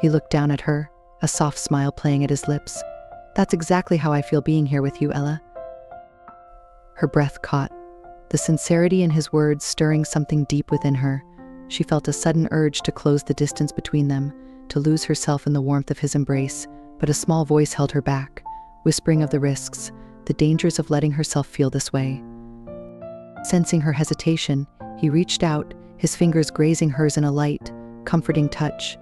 He looked down at her, a soft smile playing at his lips. "That's exactly how I feel being here with you, Ella." Her breath caught, the sincerity in his words stirring something deep within her. She felt a sudden urge to close the distance between them, to lose herself in the warmth of his embrace, but a small voice held her back, whispering of the risks, the dangers of letting herself feel this way. Sensing her hesitation, he reached out, his fingers grazing hers in a light, comforting touch.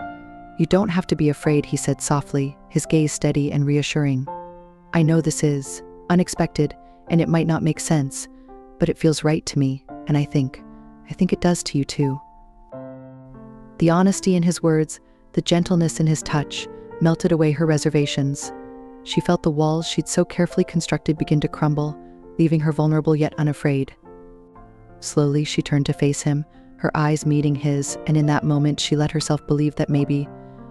"You don't have to be afraid," he said softly, his gaze steady and reassuring. "I know this is unexpected, and it might not make sense, but it feels right to me, and I think it does to you too." The honesty in his words, the gentleness in his touch, melted away her reservations. She felt the walls she'd so carefully constructed begin to crumble, leaving her vulnerable yet unafraid. Slowly, she turned to face him, her eyes meeting his, and in that moment she let herself believe that maybe,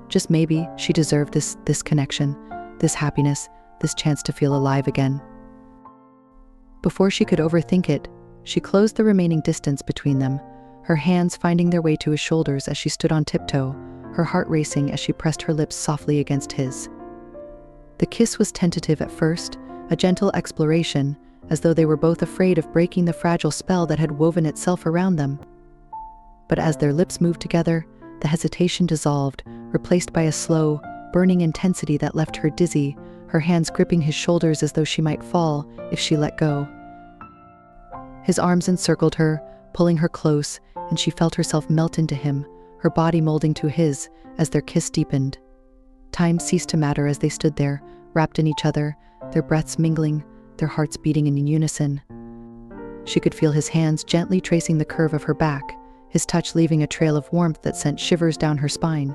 just maybe, she deserved this connection, this happiness, this chance to feel alive again. Before she could overthink it, she closed the remaining distance between them, her hands finding their way to his shoulders as she stood on tiptoe, her heart racing as she pressed her lips softly against his. The kiss was tentative at first, a gentle exploration, as though they were both afraid of breaking the fragile spell that had woven itself around them. But as their lips moved together, the hesitation dissolved, replaced by a slow, burning intensity that left her dizzy, her hands gripping his shoulders as though she might fall if she let go. His arms encircled her, pulling her close, and she felt herself melt into him, her body molding to his as their kiss deepened. Time ceased to matter as they stood there, wrapped in each other, their breaths mingling, their hearts beating in unison. She could feel his hands gently tracing the curve of her back, his touch leaving a trail of warmth that sent shivers down her spine.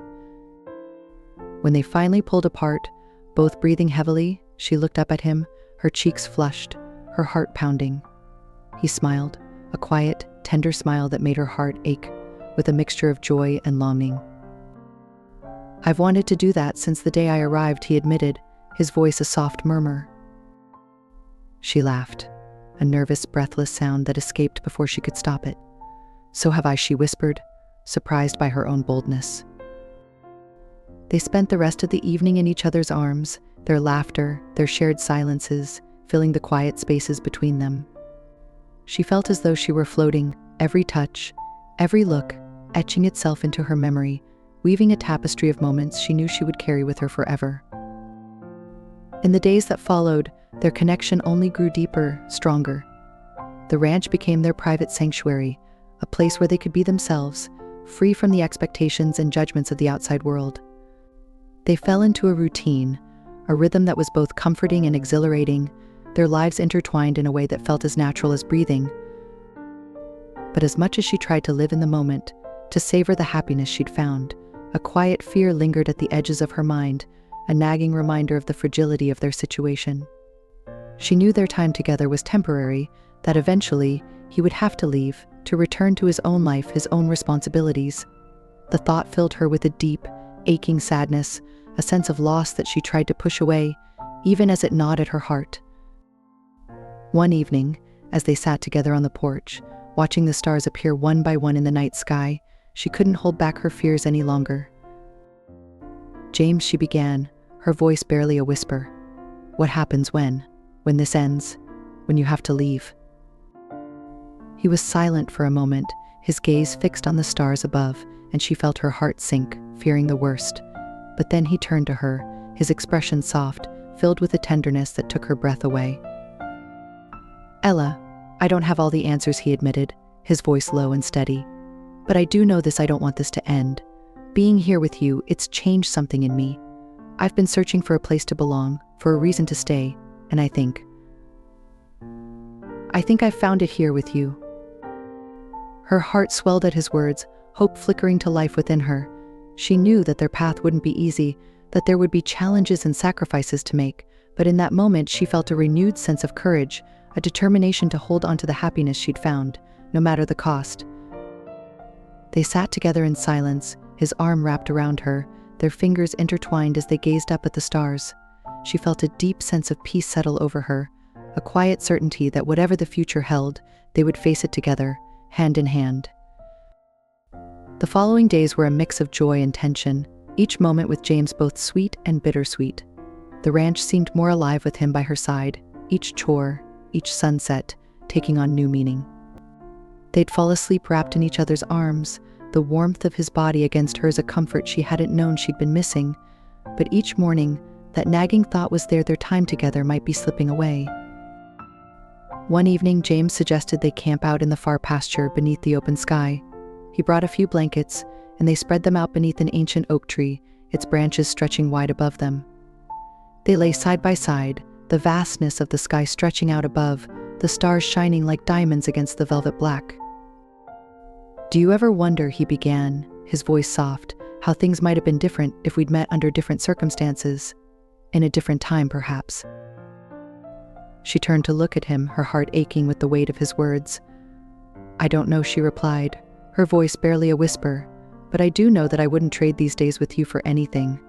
When they finally pulled apart, both breathing heavily, she looked up at him, her cheeks flushed, her heart pounding. He smiled, a quiet, tender smile that made her heart ache, with a mixture of joy and longing. "I've wanted to do that since the day I arrived," he admitted, his voice a soft murmur. She laughed, a nervous, breathless sound that escaped before she could stop it. "So have I," she whispered, surprised by her own boldness. They spent the rest of the evening in each other's arms, their laughter, their shared silences, filling the quiet spaces between them. She felt as though she were floating, every touch, every look, etching itself into her memory, weaving a tapestry of moments she knew she would carry with her forever. In the days that followed, their connection only grew deeper, stronger. The ranch became their private sanctuary, a place where they could be themselves, free from the expectations and judgments of the outside world. They fell into a routine, a rhythm that was both comforting and exhilarating, their lives intertwined in a way that felt as natural as breathing. But as much as she tried to live in the moment, to savor the happiness she'd found, a quiet fear lingered at the edges of her mind, a nagging reminder of the fragility of their situation. She knew their time together was temporary, that eventually he would have to leave, to return to his own life, his own responsibilities. The thought filled her with a deep, aching sadness, a sense of loss that she tried to push away, even as it gnawed at her heart. One evening, as they sat together on the porch, watching the stars appear one by one in the night sky, she couldn't hold back her fears any longer. "James," she began, her voice barely a whisper. "What happens when this ends, when you have to leave?" He was silent for a moment, his gaze fixed on the stars above, and she felt her heart sink, fearing the worst. But then he turned to her, his expression soft, filled with a tenderness that took her breath away. "Ella, I don't have all the answers," he admitted, his voice low and steady. "But I do know this: I don't want this to end. Being here with you, it's changed something in me. I've been searching for a place to belong, for a reason to stay, and I think I've found it here with you." Her heart swelled at his words, hope flickering to life within her. She knew that their path wouldn't be easy, that there would be challenges and sacrifices to make, but in that moment she felt a renewed sense of courage, a determination to hold on to the happiness she'd found, no matter the cost. They sat together in silence, his arm wrapped around her, their fingers intertwined as they gazed up at the stars. She felt a deep sense of peace settle over her, a quiet certainty that whatever the future held, they would face it together, hand in hand. The following days were a mix of joy and tension. each moment with James both sweet and bittersweet. The ranch seemed more alive with him by her side, each chore, each sunset, taking on new meaning. They'd fall asleep wrapped in each other's arms, the warmth of his body against hers a comfort she hadn't known she'd been missing. But each morning, that nagging thought was their time together might be slipping away. One evening, James suggested they camp out in the far pasture beneath the open sky. He brought a few blankets, and they spread them out beneath an ancient oak tree, its branches stretching wide above them. They lay side by side, the vastness of the sky stretching out above, the stars shining like diamonds against the velvet black. "Do you ever wonder," he began, his voice soft, "how things might have been different if we'd met under different circumstances? In a different time, perhaps?" She turned to look at him, her heart aching with the weight of his words. "I don't know," she replied, her voice barely a whisper, "but I do know that I wouldn't trade these days with you for anything."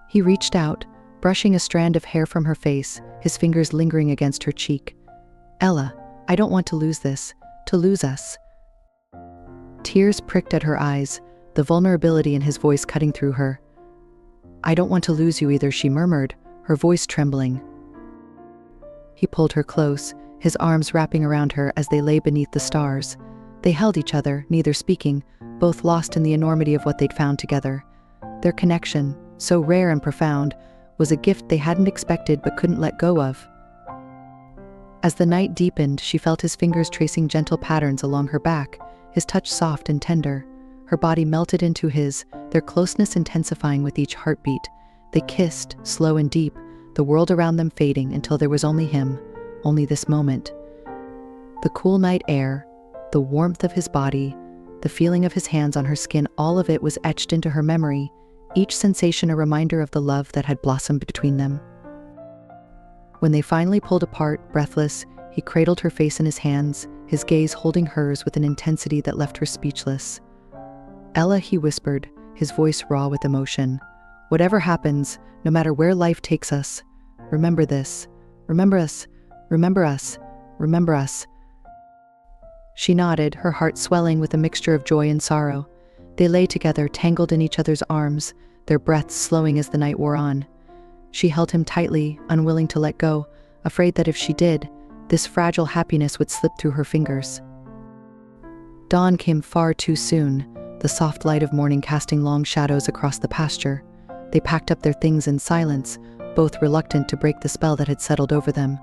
He reached out, brushing a strand of hair from her face, his fingers lingering against her cheek. "Ella, I don't want to lose this, to lose us." Tears pricked at her eyes, the vulnerability in his voice cutting through her. "I don't want to lose you either," she murmured, her voice trembling. He pulled her close, his arms wrapping around her as they lay beneath the stars. They held each other, neither speaking, both lost in the enormity of what they'd found together. Their connection, so rare and profound, was a gift they hadn't expected but couldn't let go of. As the night deepened, she felt his fingers tracing gentle patterns along her back, his touch soft and tender. Her body melted into his, their closeness intensifying with each heartbeat. They kissed, slow and deep, the world around them fading until there was only him, only this moment. The cool night air, the warmth of his body, the feeling of his hands on her skin, all of it was etched into her memory, each sensation a reminder of the love that had blossomed between them. When they finally pulled apart, breathless, he cradled her face in his hands, his gaze holding hers with an intensity that left her speechless. "Ella," he whispered, his voice raw with emotion, "whatever happens, no matter where life takes us, remember this. Remember us. Remember us. Remember us." She nodded, her heart swelling with a mixture of joy and sorrow. They lay together, tangled in each other's arms, their breaths slowing as the night wore on. She held him tightly, unwilling to let go, afraid that if she did, this fragile happiness would slip through her fingers. Dawn came far too soon, the soft light of morning casting long shadows across the pasture. They packed up their things in silence, both reluctant to break the spell that had settled over them.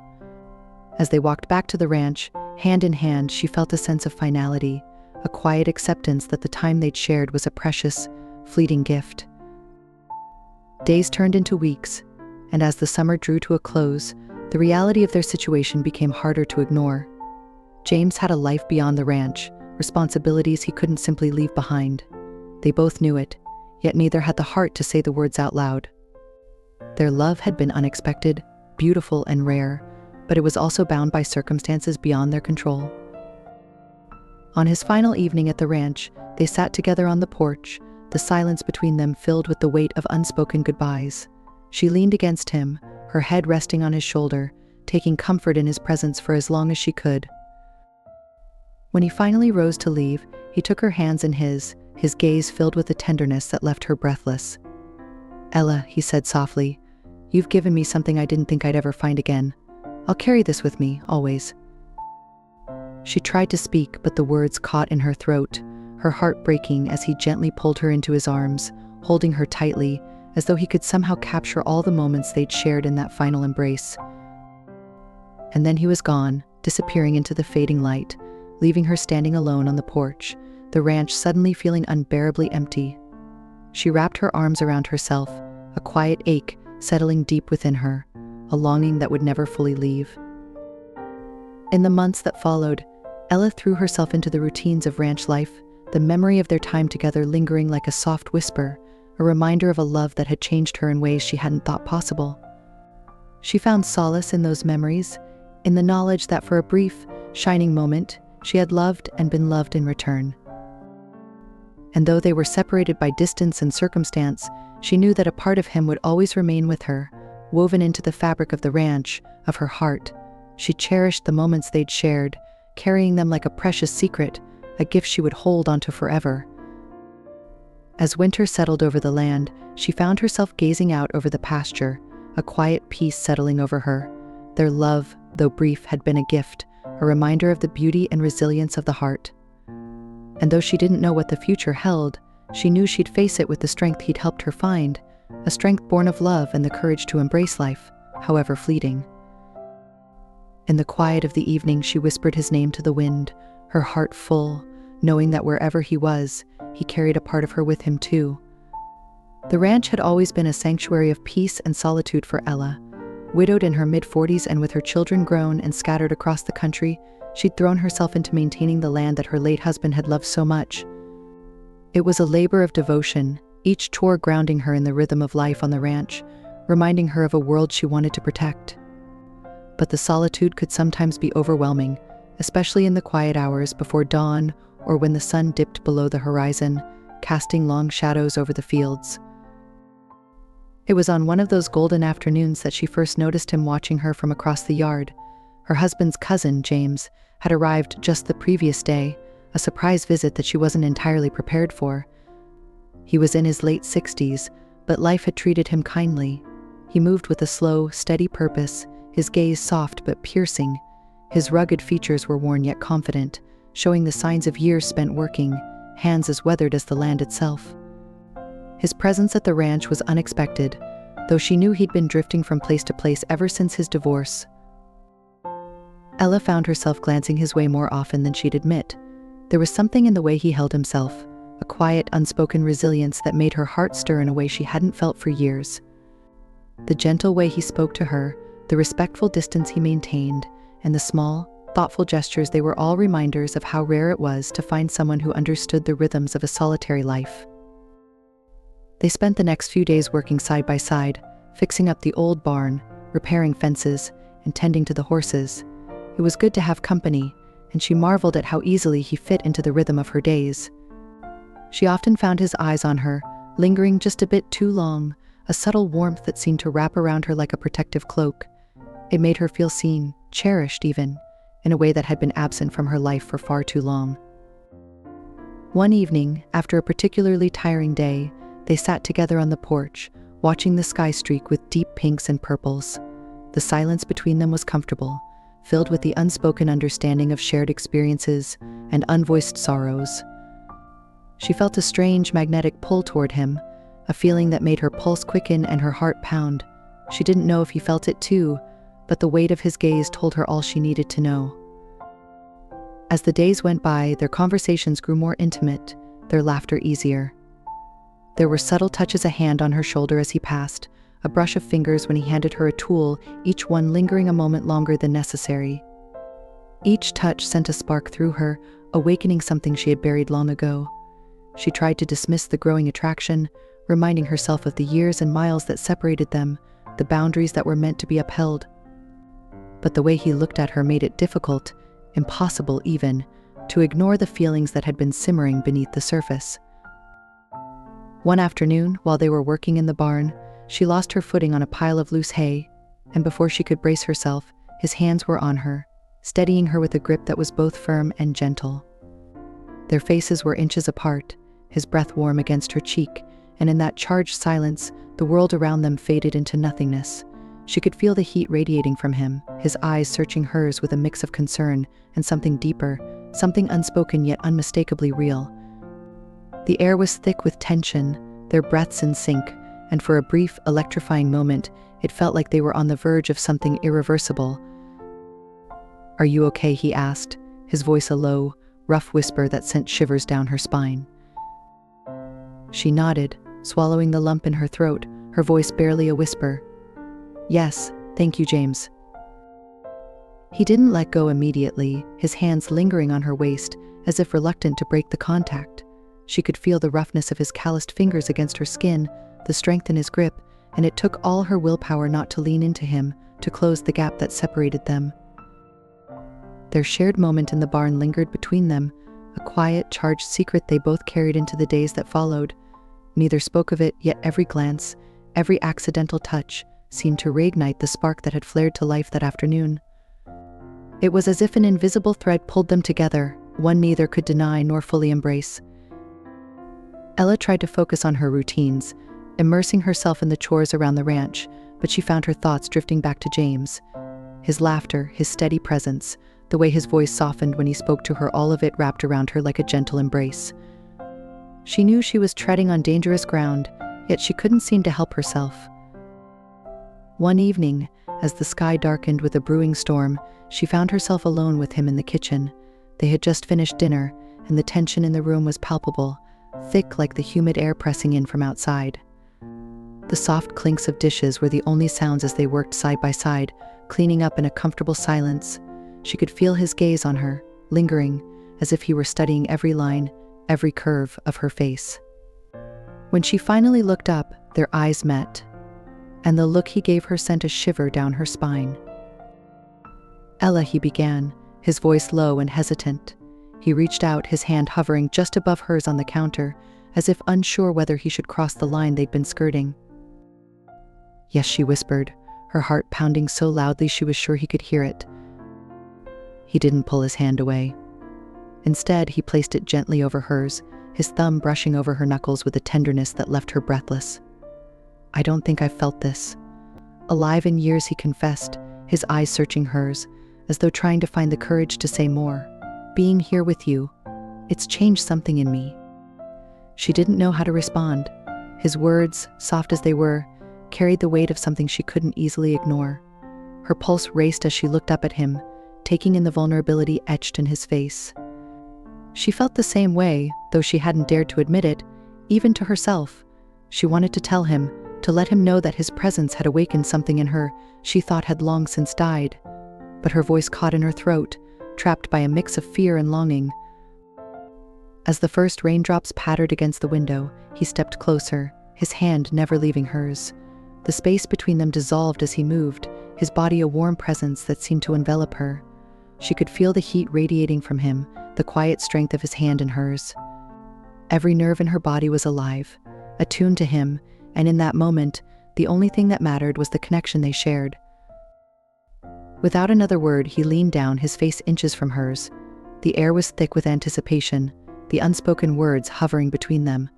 As they walked back to the ranch, hand in hand, she felt a sense of finality, a quiet acceptance that the time they'd shared was a precious, fleeting gift. Days turned into weeks, and as the summer drew to a close, the reality of their situation became harder to ignore. James had a life beyond the ranch, responsibilities he couldn't simply leave behind. They both knew it, yet neither had the heart to say the words out loud. Their love had been unexpected, beautiful and rare, but it was also bound by circumstances beyond their control. On his final evening at the ranch, they sat together on the porch, the silence between them filled with the weight of unspoken goodbyes. She leaned against him, her head resting on his shoulder, taking comfort in his presence for as long as she could. When he finally rose to leave, he took her hands in his gaze filled with a tenderness that left her breathless. "Ella," he said softly, "you've given me something I didn't think I'd ever find again. I'll carry this with me, always." She tried to speak, but the words caught in her throat, her heart breaking as he gently pulled her into his arms, holding her tightly, as though he could somehow capture all the moments they'd shared in that final embrace. And then he was gone, disappearing into the fading light, leaving her standing alone on the porch, the ranch suddenly feeling unbearably empty. She wrapped her arms around herself, a quiet ache settling deep within her, a longing that would never fully leave. In the months that followed, Ella threw herself into the routines of ranch life, the memory of their time together lingering like a soft whisper, a reminder of a love that had changed her in ways she hadn't thought possible. She found solace in those memories, in the knowledge that for a brief, shining moment, she had loved and been loved in return. And though they were separated by distance and circumstance, she knew that a part of him would always remain with her, woven into the fabric of the ranch, of her heart. She cherished the moments they'd shared, carrying them like a precious secret, a gift she would hold onto forever. As winter settled over the land, she found herself gazing out over the pasture, a quiet peace settling over her. Their love, though brief, had been a gift, a reminder of the beauty and resilience of the heart. And though she didn't know what the future held, she knew she'd face it with the strength he'd helped her find, a strength born of love and the courage to embrace life, however fleeting. In the quiet of the evening, she whispered his name to the wind, her heart full, knowing that wherever he was, he carried a part of her with him too. The ranch had always been a sanctuary of peace and solitude for Ella. Widowed in her mid-40s and with her children grown and scattered across the country, she'd thrown herself into maintaining the land that her late husband had loved so much. It was a labor of devotion, each chore grounding her in the rhythm of life on the ranch, reminding her of a world she wanted to protect. But the solitude could sometimes be overwhelming, especially in the quiet hours before dawn or when the sun dipped below the horizon, casting long shadows over the fields. It was on one of those golden afternoons that she first noticed him watching her from across the yard. Her husband's cousin, James, had arrived just the previous day, a surprise visit that she wasn't entirely prepared for. He was in his late 60s, but life had treated him kindly. He moved with a slow, steady purpose, his gaze soft but piercing. His rugged features were worn yet confident, showing the signs of years spent working, hands as weathered as the land itself. His presence at the ranch was unexpected, though she knew he'd been drifting from place to place ever since his divorce. Ella found herself glancing his way more often than she'd admit. There was something in the way he held himself, a quiet, unspoken resilience that made her heart stir in a way she hadn't felt for years. The gentle way he spoke to her, the respectful distance he maintained, and the small, thoughtful gestures, they were all reminders of how rare it was to find someone who understood the rhythms of a solitary life. They spent the next few days working side by side, fixing up the old barn, repairing fences, and tending to the horses. It was good to have company, and she marveled at how easily he fit into the rhythm of her days. She often found his eyes on her, lingering just a bit too long, a subtle warmth that seemed to wrap around her like a protective cloak. It made her feel seen, cherished even, in a way that had been absent from her life for far too long. One evening, after a particularly tiring day, they sat together on the porch, watching the sky streak with deep pinks and purples. The silence between them was comfortable, filled with the unspoken understanding of shared experiences and unvoiced sorrows. She felt a strange magnetic pull toward him, a feeling that made her pulse quicken and her heart pound. She didn't know if he felt it too, but the weight of his gaze told her all she needed to know. As the days went by, their conversations grew more intimate, their laughter easier. There were subtle touches, a hand on her shoulder as he passed, a brush of fingers when he handed her a tool, each one lingering a moment longer than necessary. Each touch sent a spark through her, awakening something she had buried long ago. She tried to dismiss the growing attraction, reminding herself of the years and miles that separated them, the boundaries that were meant to be upheld. But the way he looked at her made it difficult, impossible even, to ignore the feelings that had been simmering beneath the surface. One afternoon, while they were working in the barn, she lost her footing on a pile of loose hay, and before she could brace herself, his hands were on her, steadying her with a grip that was both firm and gentle. Their faces were inches apart, his breath warm against her cheek, and in that charged silence, the world around them faded into nothingness. She could feel the heat radiating from him, his eyes searching hers with a mix of concern and something deeper, something unspoken yet unmistakably real. The air was thick with tension, their breaths in sync, and for a brief, electrifying moment, it felt like they were on the verge of something irreversible. "Are you okay?" he asked, his voice a low, rough whisper that sent shivers down her spine. She nodded, swallowing the lump in her throat, her voice barely a whisper. "Yes, thank you, James." He didn't let go immediately, his hands lingering on her waist, as if reluctant to break the contact. She could feel the roughness of his calloused fingers against her skin, the strength in his grip, and it took all her willpower not to lean into him, to close the gap that separated them. Their shared moment in the barn lingered between them, a quiet, charged secret they both carried into the days that followed. Neither spoke of it, yet every glance, every accidental touch, seemed to reignite the spark that had flared to life that afternoon. It was as if an invisible thread pulled them together, one neither could deny nor fully embrace. Ella tried to focus on her routines, immersing herself in the chores around the ranch, but she found her thoughts drifting back to James. His laughter, his steady presence, the way his voice softened when he spoke to her, all of it wrapped around her like a gentle embrace. She knew she was treading on dangerous ground, yet she couldn't seem to help herself. One evening, as the sky darkened with a brewing storm, she found herself alone with him in the kitchen. They had just finished dinner, and the tension in the room was palpable, thick like the humid air pressing in from outside. The soft clinks of dishes were the only sounds as they worked side by side, cleaning up in a comfortable silence. She could feel his gaze on her, lingering, as if he were studying every line, every curve of her face. When she finally looked up, their eyes met, and the look he gave her sent a shiver down her spine. "Ella," he began, his voice low and hesitant. He reached out, his hand hovering just above hers on the counter, as if unsure whether he should cross the line they'd been skirting. "Yes," she whispered, her heart pounding so loudly she was sure he could hear it. He didn't pull his hand away. Instead, he placed it gently over hers, his thumb brushing over her knuckles with a tenderness that left her breathless. "I don't think I've felt this." Alive in years, he confessed, his eyes searching hers, as though trying to find the courage to say more. "Being here with you, it's changed something in me." She didn't know how to respond. His words, soft as they were, carried the weight of something she couldn't easily ignore. Her pulse raced as she looked up at him, taking in the vulnerability etched in his face. She felt the same way, though she hadn't dared to admit it, even to herself. She wanted to tell him, to let him know that his presence had awakened something in her she thought had long since died. But her voice caught in her throat, trapped by a mix of fear and longing. As the first raindrops pattered against the window, he stepped closer, his hand never leaving hers. The space between them dissolved as he moved, his body a warm presence that seemed to envelop her. She could feel the heat radiating from him, the quiet strength of his hand in hers. Every nerve in her body was alive, attuned to him, and in that moment, the only thing that mattered was the connection they shared. Without another word, he leaned down, his face inches from hers. The air was thick with anticipation, the unspoken words hovering between them.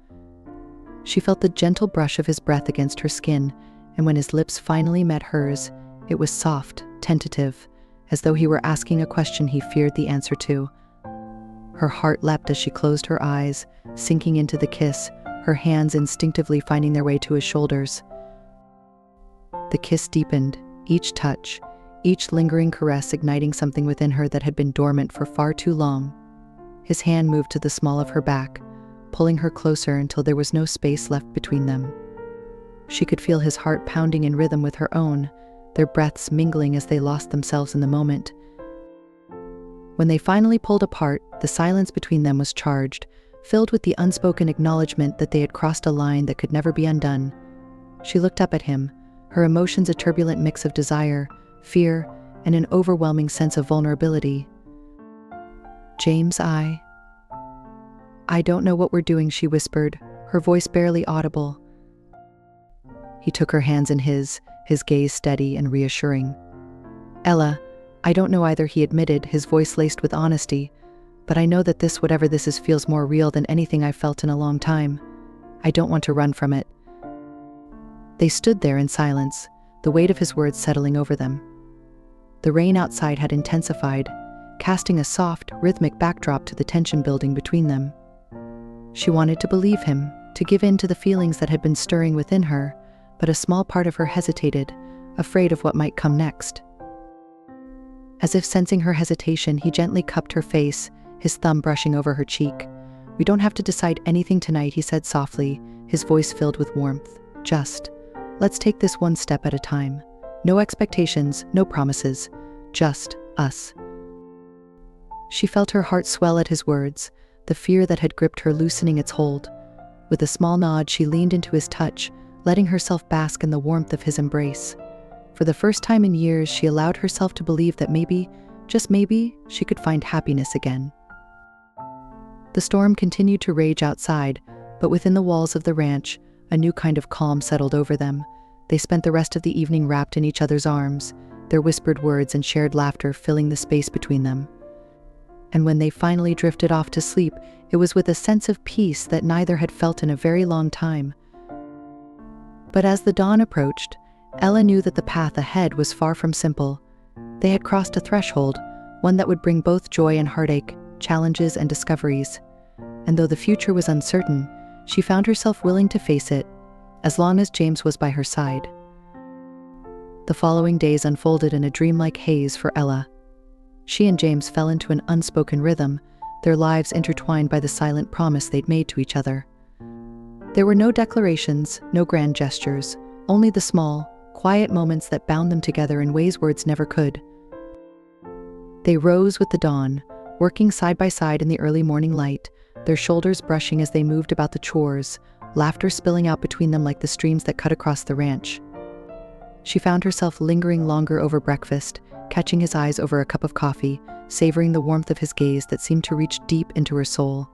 She felt the gentle brush of his breath against her skin, and when his lips finally met hers, it was soft, tentative, as though he were asking a question he feared the answer to. Her heart leapt as she closed her eyes, sinking into the kiss, her hands instinctively finding their way to his shoulders. The kiss deepened, each touch, each lingering caress igniting something within her that had been dormant for far too long. His hand moved to the small of her back, pulling her closer until there was no space left between them. She could feel his heart pounding in rhythm with her own, their breaths mingling as they lost themselves in the moment. When they finally pulled apart, the silence between them was charged, filled with the unspoken acknowledgement that they had crossed a line that could never be undone. She looked up at him, her emotions a turbulent mix of desire, fear, and an overwhelming sense of vulnerability. "James, I don't know what we're doing," she whispered, her voice barely audible. He took her hands in his gaze steady and reassuring. "Ella, I don't know either," he admitted, his voice laced with honesty, "but I know that this, whatever this is, feels more real than anything I've felt in a long time. I don't want to run from it." They stood there in silence, the weight of his words settling over them. The rain outside had intensified, casting a soft, rhythmic backdrop to the tension building between them. She wanted to believe him, to give in to the feelings that had been stirring within her, but a small part of her hesitated, afraid of what might come next. As if sensing her hesitation, he gently cupped her face, his thumb brushing over her cheek. "We don't have to decide anything tonight," he said softly, his voice filled with warmth. "Just, let's take this one step at a time. No expectations, no promises, just us." She felt her heart swell at his words, the fear that had gripped her loosening its hold. With a small nod, she leaned into his touch, letting herself bask in the warmth of his embrace. For the first time in years, she allowed herself to believe that maybe, just maybe, she could find happiness again. The storm continued to rage outside, but within the walls of the ranch, a new kind of calm settled over them. They spent the rest of the evening wrapped in each other's arms, their whispered words and shared laughter filling the space between them. and when they finally drifted off to sleep, it was with a sense of peace that neither had felt in a very long time. But as the dawn approached, Ella knew that the path ahead was far from simple. They had crossed a threshold, one that would bring both joy and heartache, challenges and discoveries. And though the future was uncertain, she found herself willing to face it, as long as James was by her side. The following days unfolded in a dreamlike haze for Ella. She and James fell into an unspoken rhythm, their lives intertwined by the silent promise they'd made to each other. There were no declarations, no grand gestures, only the small, quiet moments that bound them together in ways words never could. They rose with the dawn, working side by side in the early morning light, their shoulders brushing as they moved about the chores, laughter spilling out between them like the streams that cut across the ranch. She found herself lingering longer over breakfast, catching his eyes over a cup of coffee, savoring the warmth of his gaze that seemed to reach deep into her soul.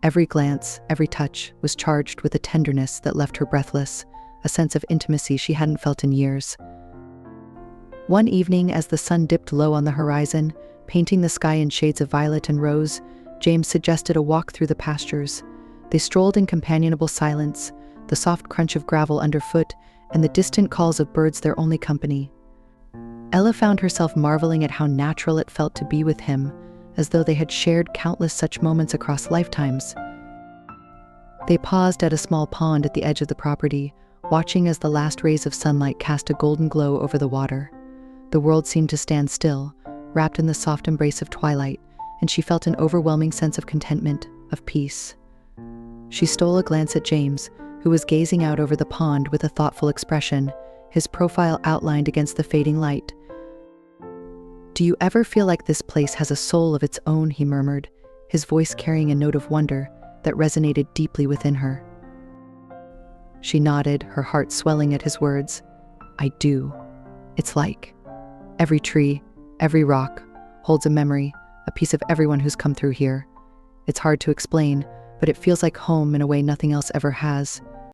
Every glance, every touch, was charged with a tenderness that left her breathless, a sense of intimacy she hadn't felt in years. One evening, as the sun dipped low on the horizon, painting the sky in shades of violet and rose, James suggested a walk through the pastures. They strolled in companionable silence, the soft crunch of gravel underfoot and the distant calls of birds their only company. Ella found herself marveling at how natural it felt to be with him, as though they had shared countless such moments across lifetimes. They paused at a small pond at the edge of the property, watching as the last rays of sunlight cast a golden glow over the water. The world seemed to stand still, wrapped in the soft embrace of twilight, and she felt an overwhelming sense of contentment, of peace. She stole a glance at James, who was gazing out over the pond with a thoughtful expression, his profile outlined against the fading light. "Do you ever feel like this place has a soul of its own?" he murmured, his voice carrying a note of wonder that resonated deeply within her. She nodded, her heart swelling at his words. "I do. It's like every tree, every rock, holds a memory, a piece of everyone who's come through here. It's hard to explain, but it feels like home in a way nothing else ever has."